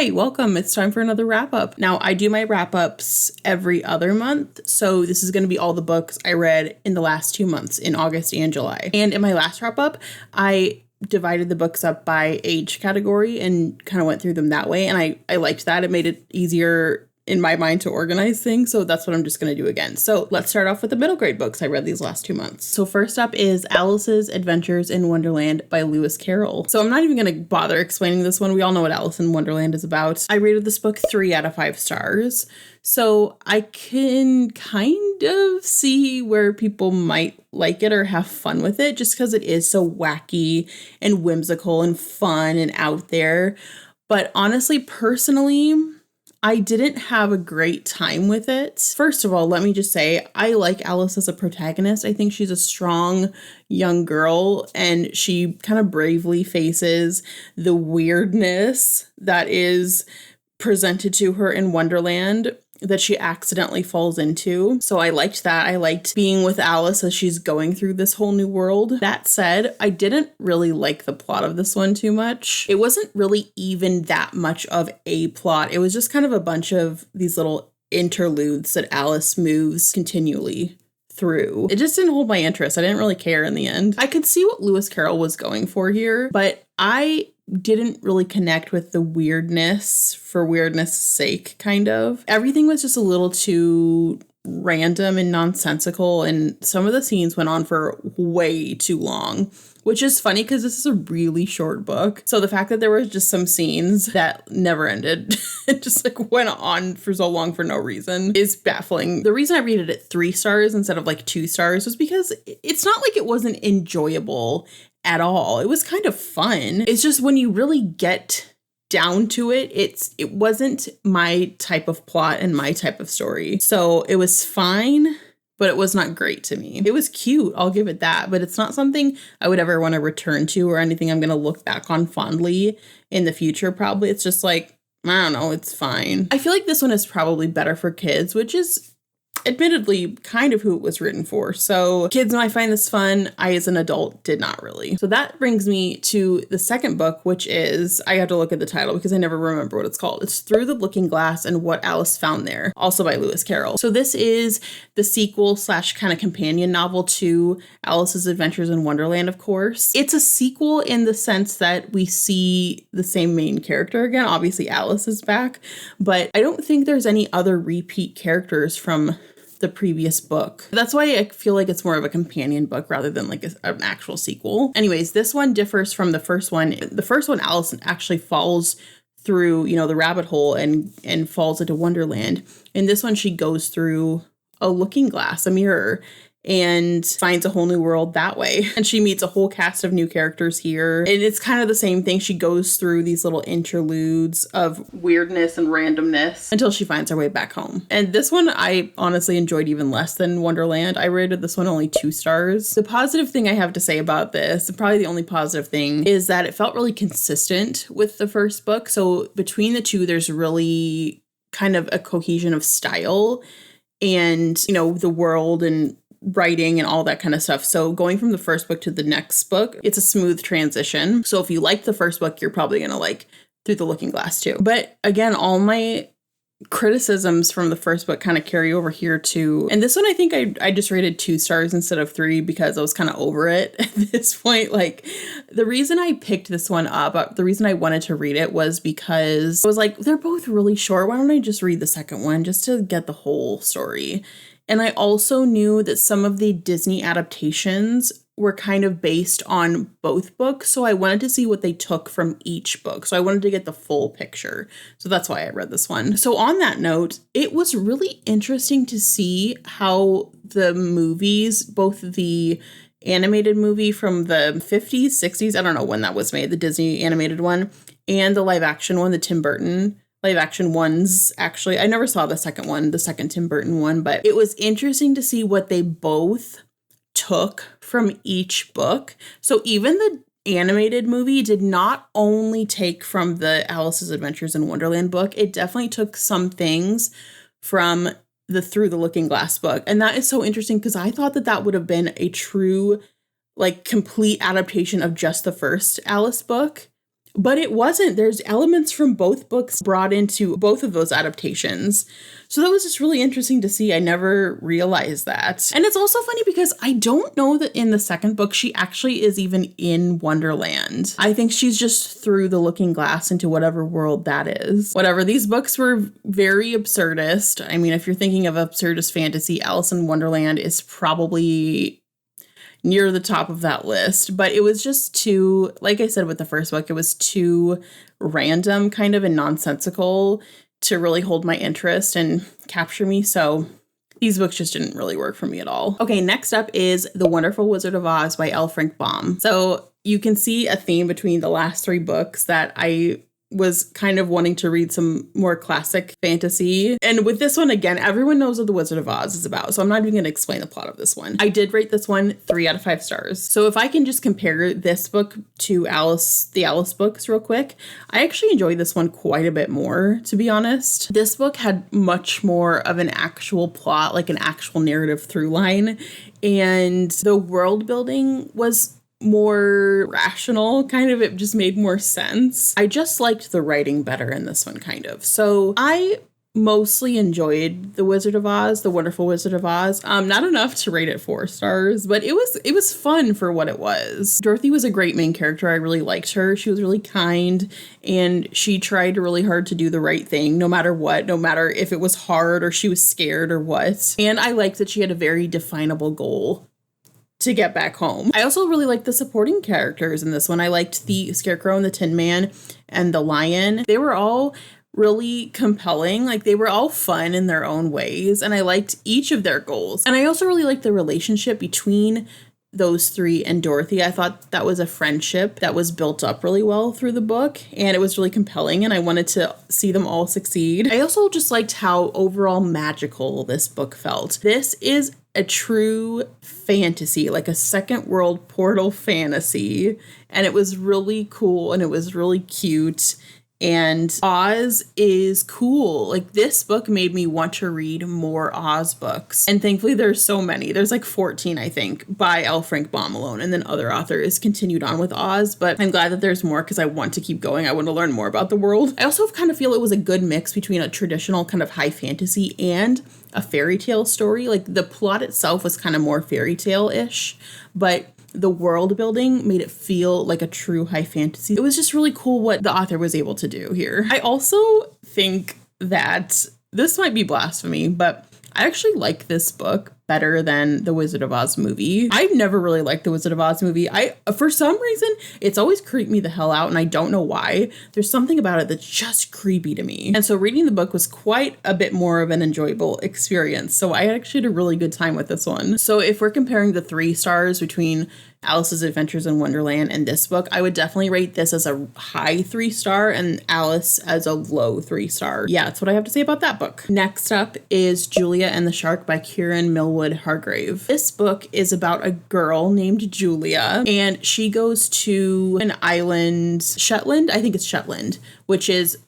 Hi, welcome. It's time for another wrap up. Now, I do my wrap ups every other month, so this is going to be all the books I read in the last 2 months, in August and July. And in my last wrap up, I divided the books up by age category and kind of went through them that way. And I liked that. It made it easier in my mind to organize things. So that's what I'm just going to do again. So let's start off with the middle grade books I read these last 2 months. So first up is Alice's Adventures in Wonderland by Lewis Carroll. So I'm not even going to bother explaining this one. We all know what Alice in Wonderland is about. I rated this book 3 out of 5 stars. So I can kind of see where people might like it or have fun with it just because it is so wacky and whimsical and fun and out there. But honestly, personally, I didn't have a great time with it. First of all, let me just say, I like Alice as a protagonist. I think she's a strong young girl and she kind of bravely faces the weirdness that is presented to her in Wonderland that she accidentally falls into. So I liked that. I liked being with Alice as she's going through this whole new world. That said, I didn't really like the plot of this one too much. It wasn't really even that much of a plot. It was just kind of a bunch of these little interludes that Alice moves continually through. It just didn't hold my interest. I didn't really care in the end. I could see what Lewis Carroll was going for here, but I didn't really connect with the weirdness for weirdness' sake, kind of. Everything was just a little too random and nonsensical, and some of the scenes went on for way too long, which is funny because this is a really short book. So the fact that there was just some scenes that never ended, it just like went on for so long for no reason, is baffling. The reason I rated it 3 stars instead of like 2 stars was because it's not like it wasn't enjoyable at all. It was kind of fun. It's just when you really get down to it, it wasn't my type of plot and my type of story. So it was fine, but it was not great to me. It was cute, I'll give it that, but it's not something I would ever want to return to or anything I'm going to look back on fondly in the future, probably. It's just like, I don't know, it's fine. I feel like this one is probably better for kids, which is admittedly kind of who it was written for. So kids might find this fun. I, as an adult, did not really. So that brings me to the second book, which is, I have to look at the title because I never remember what it's called. It's Through the Looking Glass and What Alice Found There, also by Lewis Carroll. So this is the sequel / kind of companion novel to Alice's Adventures in Wonderland, of course. It's a sequel in the sense that we see the same main character again. Obviously, Alice is back, but I don't think there's any other repeat characters from the previous book. That's why I feel like it's more of a companion book rather than like an actual sequel. Anyways, this one differs from the first one. The first one, Alice actually falls through, the rabbit hole and falls into Wonderland. In this one, she goes through a looking glass, a mirror, and finds a whole new world that way. And she meets a whole cast of new characters here. And it's kind of the same thing. She goes through these little interludes of weirdness and randomness until she finds her way back home. And this one I honestly enjoyed even less than Wonderland. I rated this one only 2 stars. The positive thing I have to say about this, probably the only positive thing, is that it felt really consistent with the first book. So between the two, there's really kind of a cohesion of style and, the world and writing and all that kind of stuff. So going from the first book to the next book, it's a smooth transition. So if you like the first book, you're probably going to like Through the Looking Glass too. But again, all my criticisms from the first book kind of carry over here too. And this one, I think I just rated 2 stars instead of 3 because I was kind of over it at this point. Like, the reason I picked this one up, the reason I wanted to read it was because I was like, they're both really short. Why don't I just read the second one just to get the whole story? And I also knew that some of the Disney adaptations were kind of based on both books. So I wanted to see what they took from each book. So I wanted to get the full picture. So that's why I read this one. So on that note, it was really interesting to see how the movies, both the animated movie from the 50s, 60s, I don't know when that was made, the Disney animated one, and the live action one, the Tim Burton live action ones. Actually, I never saw the second one, the second Tim Burton one, but it was interesting to see what they both took from each book. So even the animated movie did not only take from the Alice's Adventures in Wonderland book, it definitely took some things from the Through the Looking Glass book. And that is so interesting because I thought that would have been a true, like, complete adaptation of just the first Alice book. But it wasn't. There's elements from both books brought into both of those adaptations. So that was just really interesting to see. I never realized that. And it's also funny because I don't know that in the second book, she actually is even in Wonderland. I think she's just through the looking glass into whatever world that is. Whatever. These books were very absurdist. I mean, if you're thinking of absurdist fantasy, Alice in Wonderland is probably near the top of that list, but it was just too, like I said with the first book, it was too random kind of and nonsensical to really hold my interest and capture me. So these books just didn't really work for me at all. Okay, next up is The Wonderful Wizard of Oz by L. Frank Baum. So you can see a theme between the last three books that I was kind of wanting to read some more classic fantasy. And with this one, again, everyone knows what The Wizard of Oz is about, so I'm not even going to explain the plot of this one. I did rate this one 3 out of 5 stars. So if I can just compare this book to the Alice books real quick, I actually enjoyed this one quite a bit more, to be honest. This book had much more of an actual plot, like an actual narrative through line, and the world building was more rational, kind of. It just made more sense. I just liked the writing better in this one, kind of. So I mostly enjoyed The Wizard of Oz, The Wonderful Wizard of Oz. Not enough to rate it 4 stars, but it was fun for what it was. Dorothy was a great main character. I really liked her. She was really kind, and she tried really hard to do the right thing, no matter what, no matter if it was hard or she was scared or what. And I liked that she had a very definable goal to get back home. I also really liked the supporting characters in this one. I liked the Scarecrow and the Tin Man and the Lion. They were all really compelling. Like, they were all fun in their own ways, and I liked each of their goals. And I also really liked the relationship between those three and Dorothy. I thought that was a friendship that was built up really well through the book, and it was really compelling, and I wanted to see them all succeed. I also just liked how overall magical this book felt. This is a true fantasy, like a second world portal fantasy, and it was really cool and it was really cute. And Oz is cool. Like, this book made me want to read more Oz books. And thankfully there's so many. There's like 14, I think, by L. Frank Baum alone. And then other authors continued on with Oz. But I'm glad that there's more because I want to keep going. I want to learn more about the world. I also kind of feel it was a good mix between a traditional kind of high fantasy and a fairy tale story. Like, the plot itself was kind of more fairy tale-ish, but the world building made it feel like a true high fantasy. It was just really cool what the author was able to do here. I also think that this might be blasphemy, but I actually like this book better than the Wizard of Oz movie. I've never really liked the Wizard of Oz movie. For some reason, it's always creeped me the hell out, and I don't know why. There's something about it that's just creepy to me. And so reading the book was quite a bit more of an enjoyable experience. So I actually had a really good time with this one. So if we're comparing the 3 stars between Alice's Adventures in Wonderland and this book, I would definitely rate this as a high 3-star and Alice as a low 3-star. Yeah, that's what I have to say about that book. Next up is Julia and the Shark by Kiran, Millwood, Hargrave. This book is about a girl named Julia, and she goes to an island, Shetland, I think it's Shetland, which is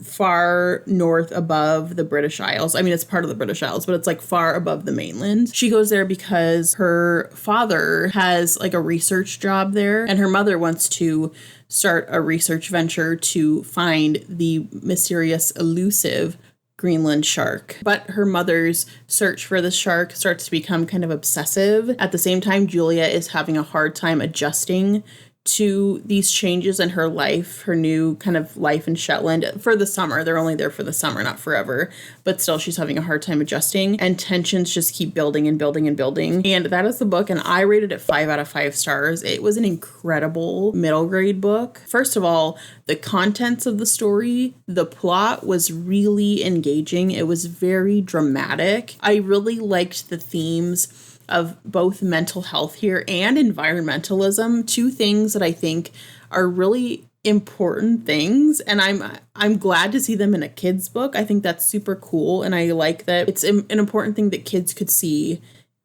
far north above the British Isles. I mean, it's part of the British Isles, but it's like far above the mainland. She goes there because her father has like a research job there, and her mother wants to start a research venture to find the mysterious, elusive Greenland shark. But her mother's search for the shark starts to become kind of obsessive. At the same time, Julia is having a hard time adjusting to these changes in her life, her new kind of life in Shetland for the summer. They're only there for the summer, not forever, but still she's having a hard time adjusting, and tensions just keep building and building and building. And that is the book, and I rated it 5 out of 5 stars. It was an incredible middle grade book. First of all, the contents of the story, the plot was really engaging. It was very dramatic. I really liked the themes of both mental health here and environmentalism, 2 things that I think are really important things, and I'm glad to see them in a kid's book. I think that's super cool, and I like that it's an important thing that kids could see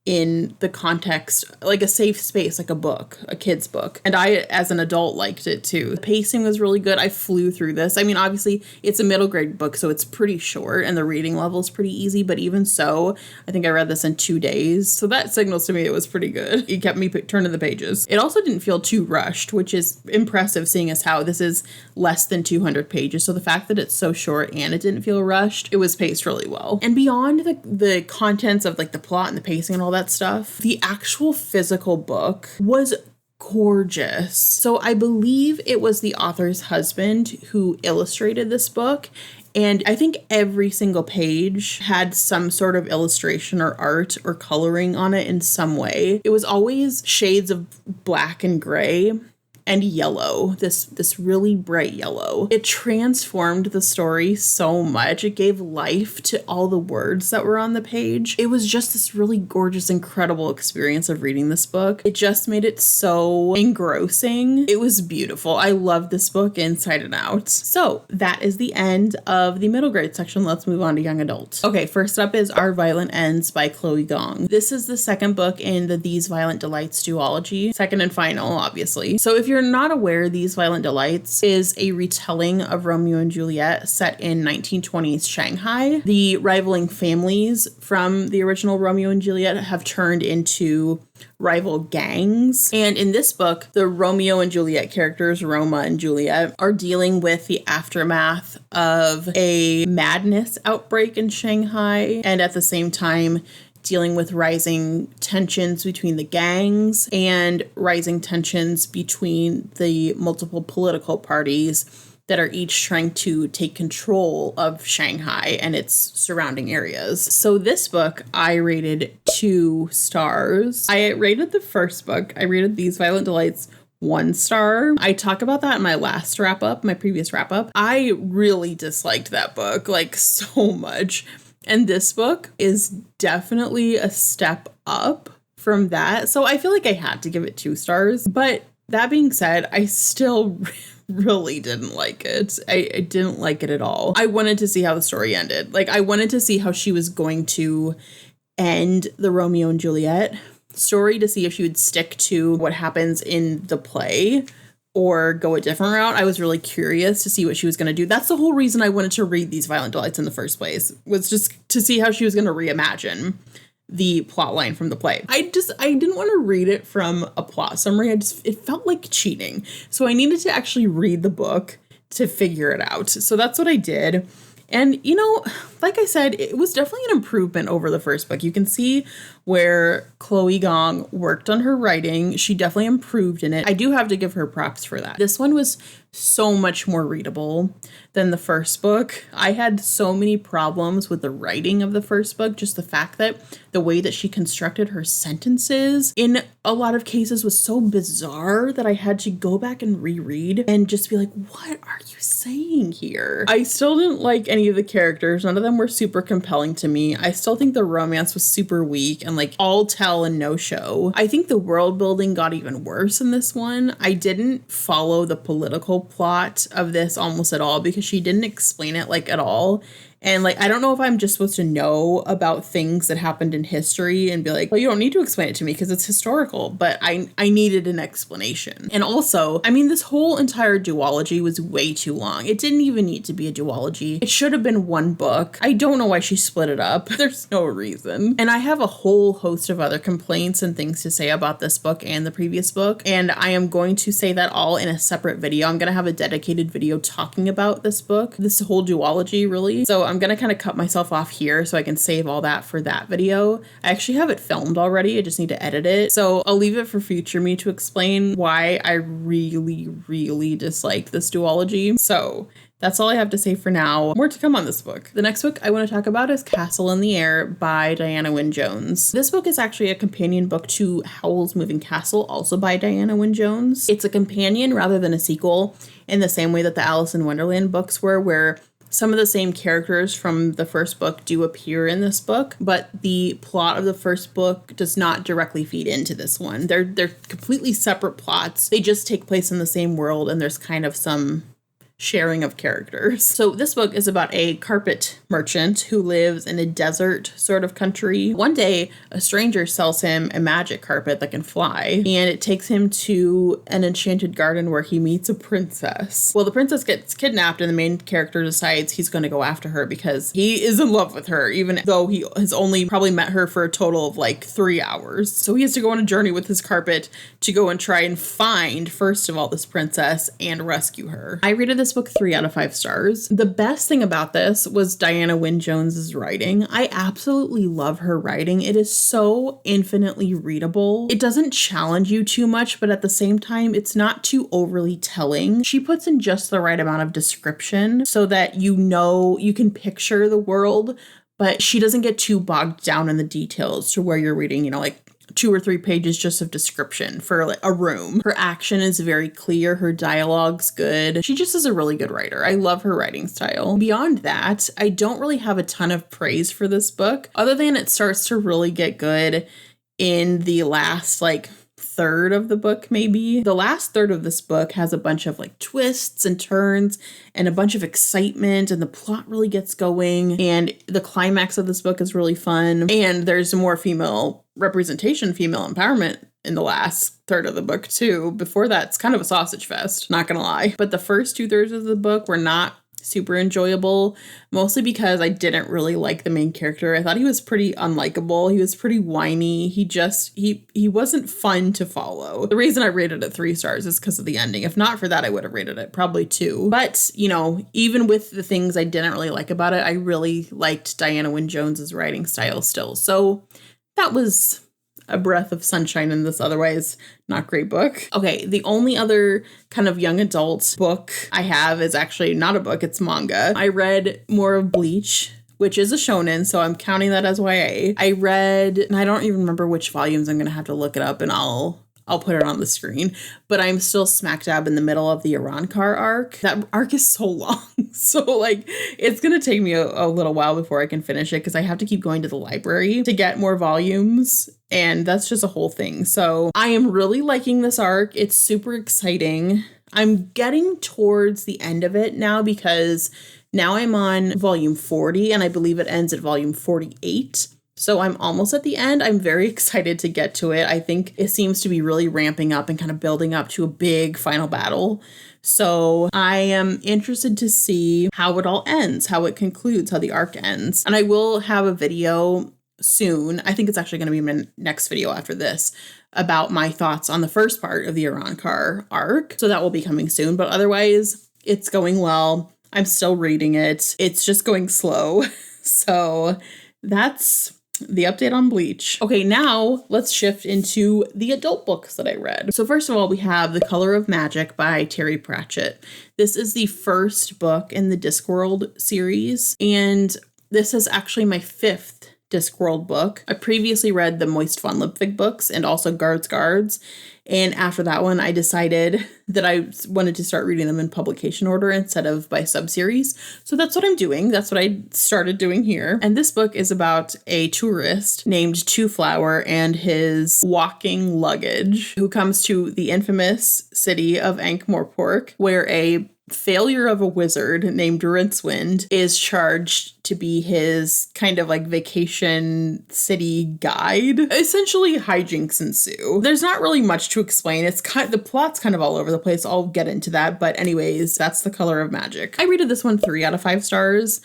in the context, like a safe space, like a book, a kid's book. And I, as an adult, liked it too. The pacing was really good. I flew through this. I mean, obviously, it's a middle grade book, so it's pretty short and the reading level is pretty easy. But even so, I think I read this in 2 days. So that signals to me it was pretty good. It kept me turning the pages. It also didn't feel too rushed, which is impressive seeing as how this is less than 200 pages. So the fact that it's so short and it didn't feel rushed, it was paced really well. And beyond the contents of like the plot and the pacing and all that stuff, the actual physical book was gorgeous. So I believe it was the author's husband who illustrated this book. And I think every single page had some sort of illustration or art or coloring on it in some way. It was always shades of black and gray and yellow, this really bright yellow. It transformed the story so much. It gave life to all the words that were on the page. It was just this really gorgeous, incredible experience of reading this book. It just made it so engrossing. It was beautiful. I loved this book inside and out. So that is the end of the middle grade section. Let's move on to young adult. Okay, first up is Our Violent Ends by Chloe Gong. This is the second book in the These Violent Delights duology. Second and final, obviously. So if you're not aware, These Violent Delights is a retelling of Romeo and Juliet set in 1920s Shanghai. The rivaling families from the original Romeo and Juliet have turned into rival gangs. And in this book, the Romeo and Juliet characters, Roma and Juliet, are dealing with the aftermath of a madness outbreak in Shanghai, and at the same time dealing with rising tensions between the gangs and rising tensions between the multiple political parties that are each trying to take control of Shanghai and its surrounding areas. So this book, I rated 2 stars. I rated the first book. I rated These Violent Delights 1 star. I talk about that in my last wrap up, my previous wrap up. I really disliked that book, like so much. And this book is definitely a step up from that. So I feel like I had to give it 2 stars. But that being said, I still really didn't like it. I didn't like it at all. I wanted to see how the story ended. Like, I wanted to see how she was going to end the Romeo and Juliet story, to see if she would stick to what happens in the play or go a different route. I was really curious to see what she was going to do. That's the whole reason I wanted to read These Violent Delights in the first place, was just to see how she was going to reimagine the plot line from the play. I didn't want to read it from a plot summary. It felt like cheating. So I needed to actually read the book to figure it out. So that's what I did. And, you know, like I said, it was definitely an improvement over the first book. You can see where Chloe Gong worked on her writing. She definitely improved in it. I do have to give her props for that. This one was so much more readable than the first book. I had so many problems with the writing of the first book. Just the fact that the way that she constructed her sentences in a lot of cases was so bizarre that I had to go back and reread and just be like, what are you saying here? I still didn't like any of the characters. None of them were super compelling to me. I still think the romance was super weak and like all tell and no show. I think the world building got even worse in this one. I didn't follow the political plot of this almost at all because she didn't explain it like at all. And like, I don't know if I'm just supposed to know about things that happened in history and be like, well, you don't need to explain it to me because it's historical, but I needed an explanation. And also, I mean, this whole entire duology was way too long. It didn't even need to be a duology. It should have been 1 book. I don't know why she split it up. There's no reason. And I have a whole host of other complaints and things to say about this book and the previous book. And I am going to say that all in a separate video. I'm going to have a dedicated video talking about this book, this whole duology, really. So I'm going to kind of cut myself off here so I can save all that for that video. I actually have it filmed already. I just need to edit it. So I'll leave it for future me to explain why I really, really disliked this duology. So that's all I have to say for now. More to come on this book. The next book I want to talk about is Castle in the Air by Diana Wynne Jones. This book is actually a companion book to Howl's Moving Castle, also by Diana Wynne Jones. It's a companion rather than a sequel in the same way that the Alice in Wonderland books were, where some of the same characters from the first book do appear in this book, but the plot of the first book does not directly feed into this one. They're completely separate plots. They just take place in the same world, and there's kind of some sharing of characters. So this book is about a carpet merchant who lives in a desert sort of country. One day, a stranger sells him a magic carpet that can fly, and it takes him to an enchanted garden where he meets a princess. Well, the princess gets kidnapped, and the main character decides he's going to go after her because he is in love with her, even though he has only probably met her for a total of like 3 hours. So he has to go on a journey with his carpet to go and try and find, first of all, this princess and rescue her. I rated this book 3 out of 5 stars. The best thing about this was Diana Wynne Jones's writing. I absolutely love her writing. It is so infinitely readable. It doesn't challenge you too much, but at the same time, it's not too overly telling. She puts in just the right amount of description so that you know you can picture the world, but she doesn't get too bogged down in the details to where you're reading, you know, like 2 or 3 pages just of description for like a room. Her action is very clear. Her dialogue's good. She just is a really good writer. I love her writing style. Beyond that, I don't really have a ton of praise for this book, other than it starts to really get good in the last like third of the book, maybe. The last third of this book has a bunch of like twists and turns and a bunch of excitement, and the plot really gets going, and the climax of this book is really fun, and there's more female representation, female empowerment in the last third of the book too. Before that, it's kind of a sausage fest, not gonna lie. But the first 2/3 of the book were not super enjoyable, mostly because I didn't really like the main character. I thought he was pretty unlikable. He was pretty whiny. He wasn't fun to follow. The reason I rated it 3 stars is because of the ending. If not for that, I would have rated it probably 2. But, you know, even with the things I didn't really like about it, I really liked Diana Wynne Jones's writing style still. So that was a breath of sunshine in this otherwise not great book. Okay, the only other kind of young adult book I have is actually not a book, it's manga. I read more of Bleach, which is a shonen, so I'm counting that as YA. I read, and I don't even remember which volumes, I'm gonna have to look it up and I'll put it on the screen, but I'm still smack dab in the middle of the Arankar arc. That arc is so long. So like, it's going to take me a little while before I can finish it because I have to keep going to the library to get more volumes. And that's just a whole thing. So I am really liking this arc. It's super exciting. I'm getting towards the end of it now because now I'm on volume 40 and I believe it ends at volume 48. So I'm almost at the end. I'm very excited to get to it. I think it seems to be really ramping up and kind of building up to a big final battle. So I am interested to see how it all ends, how it concludes, how the arc ends. And I will have a video soon. I think it's actually going to be my next video after this about my thoughts on the first part of the Arankar arc. So that will be coming soon. But otherwise, it's going well. I'm still reading it. It's just going slow. So that's the update on Bleach. Okay, now let's shift into the adult books that I read. So first of all, we have The Color of Magic by Terry Pratchett. This is the first book in the Discworld series, and this is actually my 5th Discworld book. I previously read the Moist Von Lipwig books and also Guards. And after that one, I decided that I wanted to start reading them in publication order instead of by subseries. So that's what I'm doing. That's what I started doing here. And this book is about a tourist named Two Flower and his walking luggage who comes to the infamous city of Ankh-Morpork, where a failure of a wizard named Rincewind is charged to be his kind of like vacation city guide. Essentially, hijinks ensue. There's not really much to explain. It's the plot's kind of all over the place. I'll get into that. But anyways, that's The Color of Magic. I rated this one 3 out of 5 stars.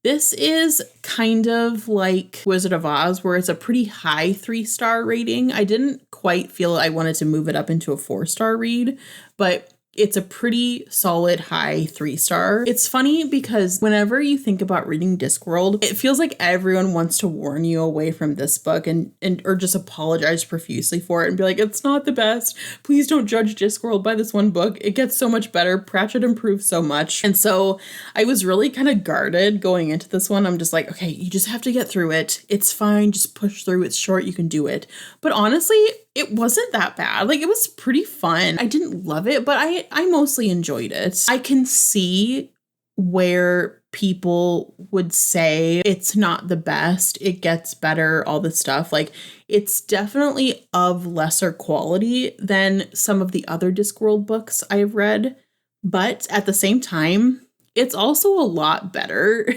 This is kind of like Wizard of Oz, where it's a pretty high 3-star rating. I didn't quite feel I wanted to move it up into a 4-star read, but it's a pretty solid high 3-star. It's funny because whenever you think about reading Discworld, it feels like everyone wants to warn you away from this book and or just apologize profusely for it and be like, it's not the best. Please don't judge Discworld by this one book. It gets so much better. Pratchett improves so much. And so I was really kind of guarded going into this one. I'm just like, okay, you just have to get through it. It's fine. Just push through. It's short. You can do it. But honestly, it wasn't that bad. Like, it was pretty fun. I didn't love it, but I mostly enjoyed it. I can see where people would say it's not the best, it gets better, all this stuff. Like, it's definitely of lesser quality than some of the other Discworld books I've read, But at the same time, it's also a lot better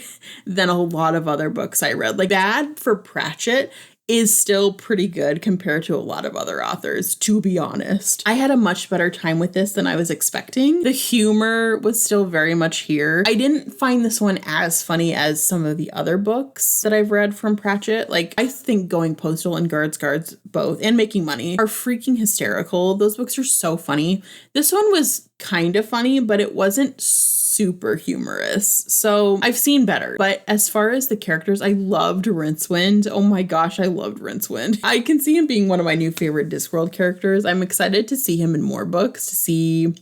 than a lot of other books I read. Like, Bad for Pratchett is still pretty good compared to a lot of other authors, to be honest. I had a much better time with this than I was expecting. The humor was still very much here. I didn't find this one as funny as some of the other books that I've read from Pratchett. Like, I think Going Postal and Guards both, and Making Money, are freaking hysterical. Those books are so funny. This one was kind of funny, but it wasn't super humorous. So I've seen better. But as far as the characters, I loved Rincewind. Oh my gosh, I loved Rincewind. I can see him being one of my new favorite Discworld characters. I'm excited to see him in more books, to see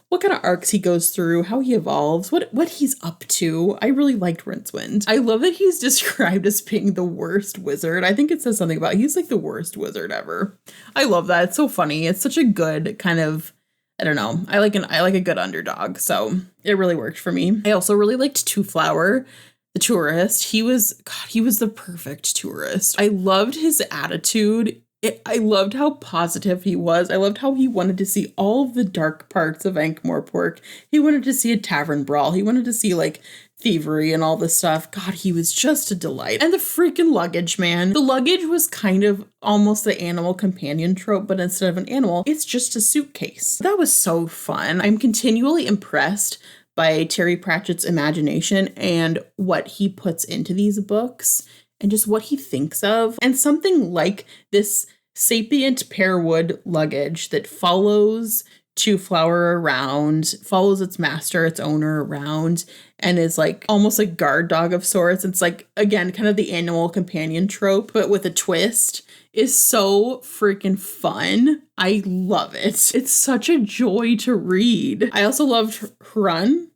what kind of arcs he goes through, how he evolves, what he's up to. I really liked Rincewind. I love that he's described as being the worst wizard. I think it says something about he's like the worst wizard ever. I love that. It's so funny. It's such a good kind of, I don't know. I like a good underdog, so it really worked for me. I also really liked Two Flower, the tourist. He was the perfect tourist. I loved his attitude. I loved how positive he was. I loved how he wanted to see all of the dark parts of Ankh-Morpork. He wanted to see a tavern brawl. He wanted to see like thievery and all this stuff. God, he was just a delight. And the freaking luggage, man. The luggage was kind of almost the animal companion trope, but instead of an animal, it's just a suitcase. That was so fun. I'm continually impressed by Terry Pratchett's imagination and what he puts into these books and just what he thinks of. And something like this sapient pearwood luggage that follows Two Flower around, follows its master, its owner around, and is like almost a guard dog of sorts. It's like, again, kind of the animal companion trope, but with a twist, is so freaking fun. I love it. It's such a joy to read. I also loved Hrun.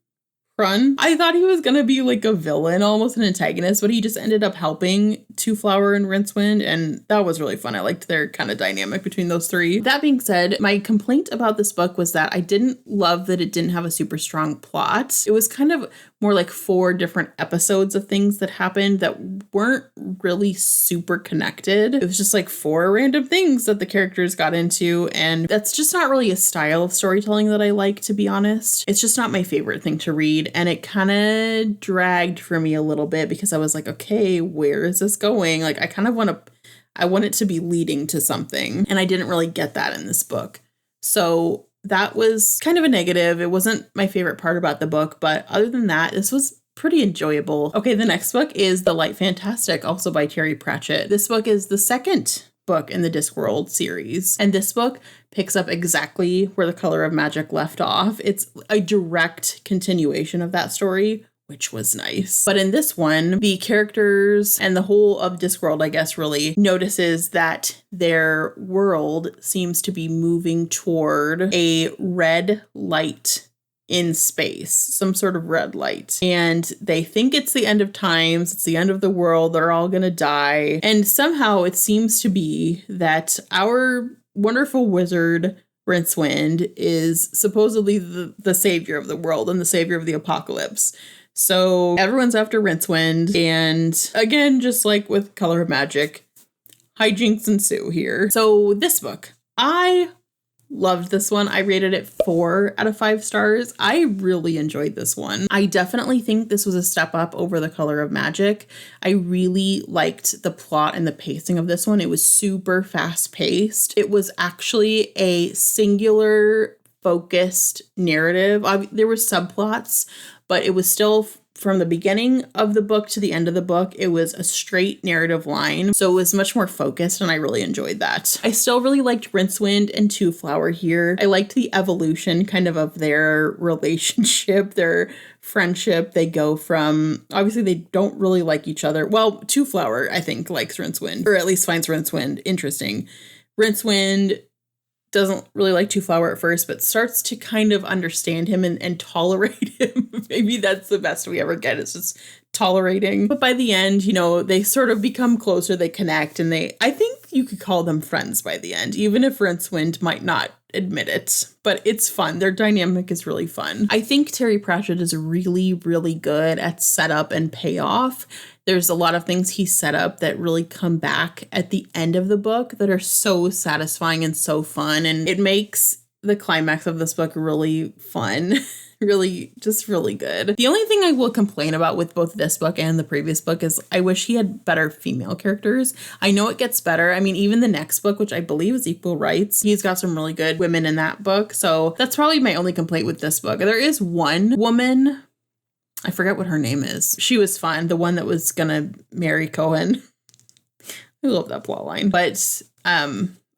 I thought he was gonna be like a villain, almost an antagonist, but he just ended up helping Two Flower and Rincewind, and that was really fun. I liked their kind of dynamic between those three. That being said, my complaint about this book was that I didn't love that it didn't have a super strong plot. It was kind of more like 4 different episodes of things that happened that weren't really super connected. It was just like 4 random things that the characters got into, and that's just not really a style of storytelling that I like, to be honest. It's just not my favorite thing to read, and it kind of dragged for me a little bit because I was like, okay, where is this going? Like, I want it to be leading to something, and I didn't really get that in this book. So that was kind of a negative. It wasn't my favorite part about the book, but other than that, this was pretty enjoyable. Okay, the next book is The Light Fantastic, also by Terry Pratchett. This book is the second book in the Discworld series, and this book picks up exactly where The Color of Magic left off. It's a direct continuation of that story, which was nice. But in this one, the characters and the whole of Discworld, I guess, really notices that their world seems to be moving toward a red light in space, some sort of red light. And they think it's the end of times, it's the end of the world, they're all gonna die. And somehow it seems to be that our wonderful wizard, Rincewind, is supposedly the savior of the world and the savior of the apocalypse. So everyone's after Rincewind, and again, just like with Color of Magic, hijinks ensue here. So this book, I loved this one. I rated it 4 out of 5 stars. I really enjoyed this one. I definitely think this was a step up over The Color of Magic. I really liked the plot and the pacing of this one. It was super fast paced. It was actually a singular focused narrative. There were subplots, but it was still from the beginning of the book to the end of the book, it was a straight narrative line. So it was much more focused, and I really enjoyed that. I still really liked Rincewind and Two Flower here. I liked the evolution kind of their relationship, their friendship. They go from, obviously they don't really like each other. Well, Two Flower, I think, likes Rincewind, or at least finds Rincewind interesting. Rincewind doesn't really like Two Flower at first, but starts to kind of understand him and tolerate him. Maybe that's the best we ever get, is just tolerating. But by the end, you know, they sort of become closer, they connect, and I think you could call them friends by the end, even if Rincewind might not admit it. But it's fun. Their dynamic is really fun. I think Terry Pratchett is really, really good at setup and payoff. There's a lot of things he set up that really come back at the end of the book that are so satisfying and so fun. And it makes the climax of this book really fun really, just really good. The only thing I will complain about with both this book and the previous book is I wish he had better female characters. I know it gets better. I mean, even the next book, which I believe is Equal Rights, he's got some really good women in that book. So that's probably my only complaint with this book. There is one woman, I forget what her name is. She was fun. The one that was gonna marry Cohen. I love that plot line. But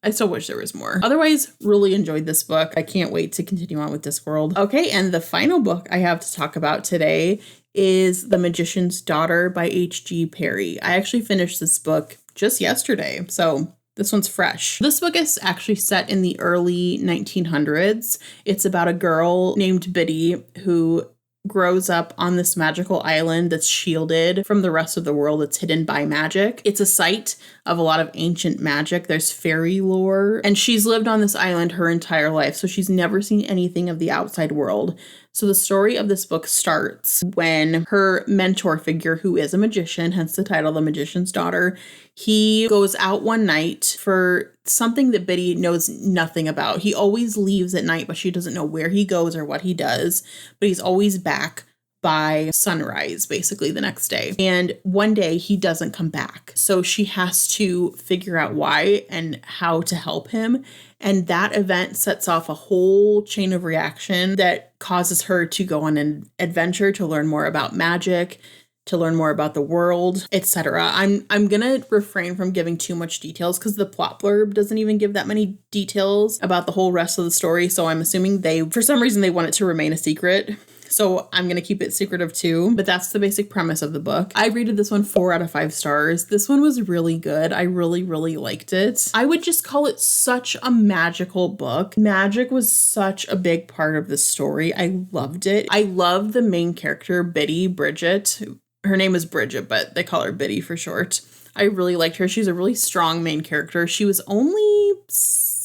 I still wish there was more. Otherwise, really enjoyed this book. I can't wait to continue on with Discworld. Okay, and the final book I have to talk about today is The Magician's Daughter by H.G. Parry. I actually finished this book just yesterday, so this one's fresh. This book is actually set in the early 1900s. It's about a girl named Biddy who grows up on this magical island that's shielded from the rest of the world. It's hidden by magic. It's a site of a lot of ancient magic. There's fairy lore, and she's lived on this island her entire life, so she's never seen anything of the outside world. So the story of this book starts when her mentor figure, who is a magician, hence the title, The Magician's Daughter, he goes out one night for something that Biddy knows nothing about. He always leaves at night, but she doesn't know where he goes or what he does, but he's always back by sunrise, basically the next day. And one day he doesn't come back. So she has to figure out why and how to help him. And that event sets off a whole chain of reaction that causes her to go on an adventure to learn more about magic, to learn more about the world, etc. I'm going to refrain from giving too much details because the plot blurb doesn't even give that many details about the whole rest of the story. So I'm assuming for some reason, they want it to remain a secret. So I'm going to keep it secretive too, but that's the basic premise of the book. I rated this one 4 out of 5 stars. This one was really good. I really, really liked it. I would just call it such a magical book. Magic was such a big part of the story. I loved it. I love the main character, Bridget. Her name is Bridget, but they call her Biddy for short. I really liked her. She's a really strong main character. She was only,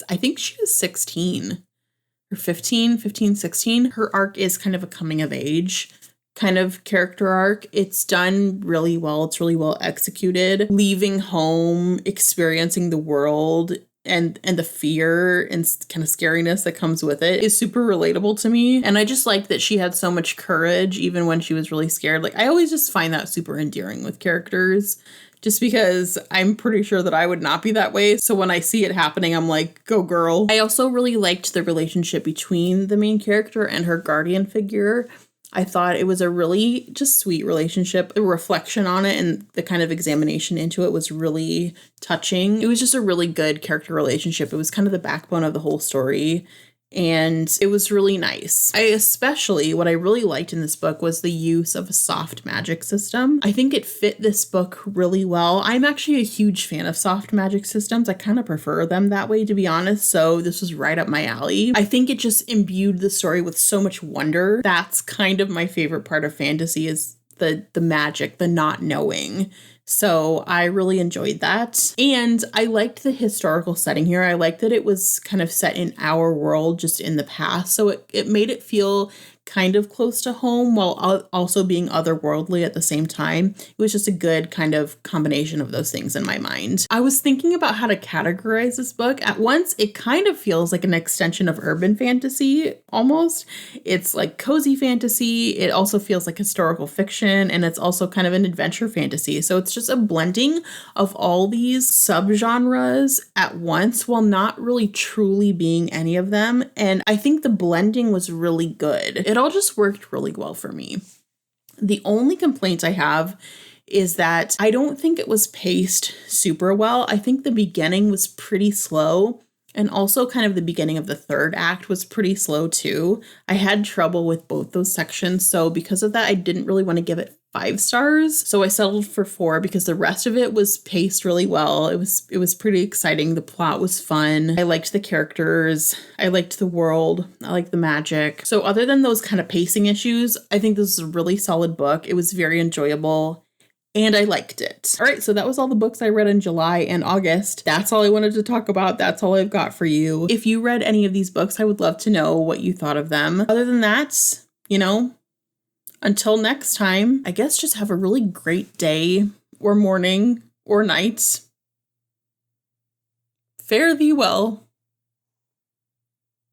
I think she was 16. Or 15, 16. Her arc is kind of a coming of age kind of character arc. It's done really well. It's really well executed. Leaving home, experiencing the world, and the fear and kind of scariness that comes with it is super relatable to me. And I just like that she had so much courage even when she was really scared. Like, I always just find that super endearing with characters, just because I'm pretty sure that I would not be that way. So when I see it happening, I'm like, go girl. I also really liked the relationship between the main character and her guardian figure. I thought it was a really just sweet relationship. The reflection on it and the kind of examination into it was really touching. It was just a really good character relationship. It was kind of the backbone of the whole story. And it was really nice. What I really liked in this book was the use of a soft magic system. I think it fit this book really well. I'm actually a huge fan of soft magic systems. I kind of prefer them that way, to be honest. So this was right up my alley. I think it just imbued the story with so much wonder. That's kind of my favorite part of fantasy, is the magic, the not knowing. So I really enjoyed that. And I liked the historical setting here. I liked that it was kind of set in our world, just in the past. So it made it feel kind of close to home while also being otherworldly at the same time. It was just a good kind of combination of those things in my mind. I was thinking about how to categorize this book. At once, it kind of feels like an extension of urban fantasy, almost. It's like cozy fantasy. It also feels like historical fiction, and it's also kind of an adventure fantasy. So it's just a blending of all these subgenres at once while not really truly being any of them. And I think the blending was really good. It all just worked really well for me. The only complaint I have is that I don't think it was paced super well. I think the beginning was pretty slow, and also kind of the beginning of the third act was pretty slow too. I had trouble with both those sections, so because of that, I didn't really want to give it 5 stars. So I settled for 4 because the rest of it was paced really well. It was pretty exciting. The plot was fun. I liked the characters. I liked the world. I liked the magic. So other than those kind of pacing issues, I think this is a really solid book. It was very enjoyable, and I liked it. All right, so that was all the books I read in July and August. That's all I wanted to talk about. That's all I've got for you. If you read any of these books, I would love to know what you thought of them. Other than that, until next time, I guess just have a really great day or morning or night. Fare thee well.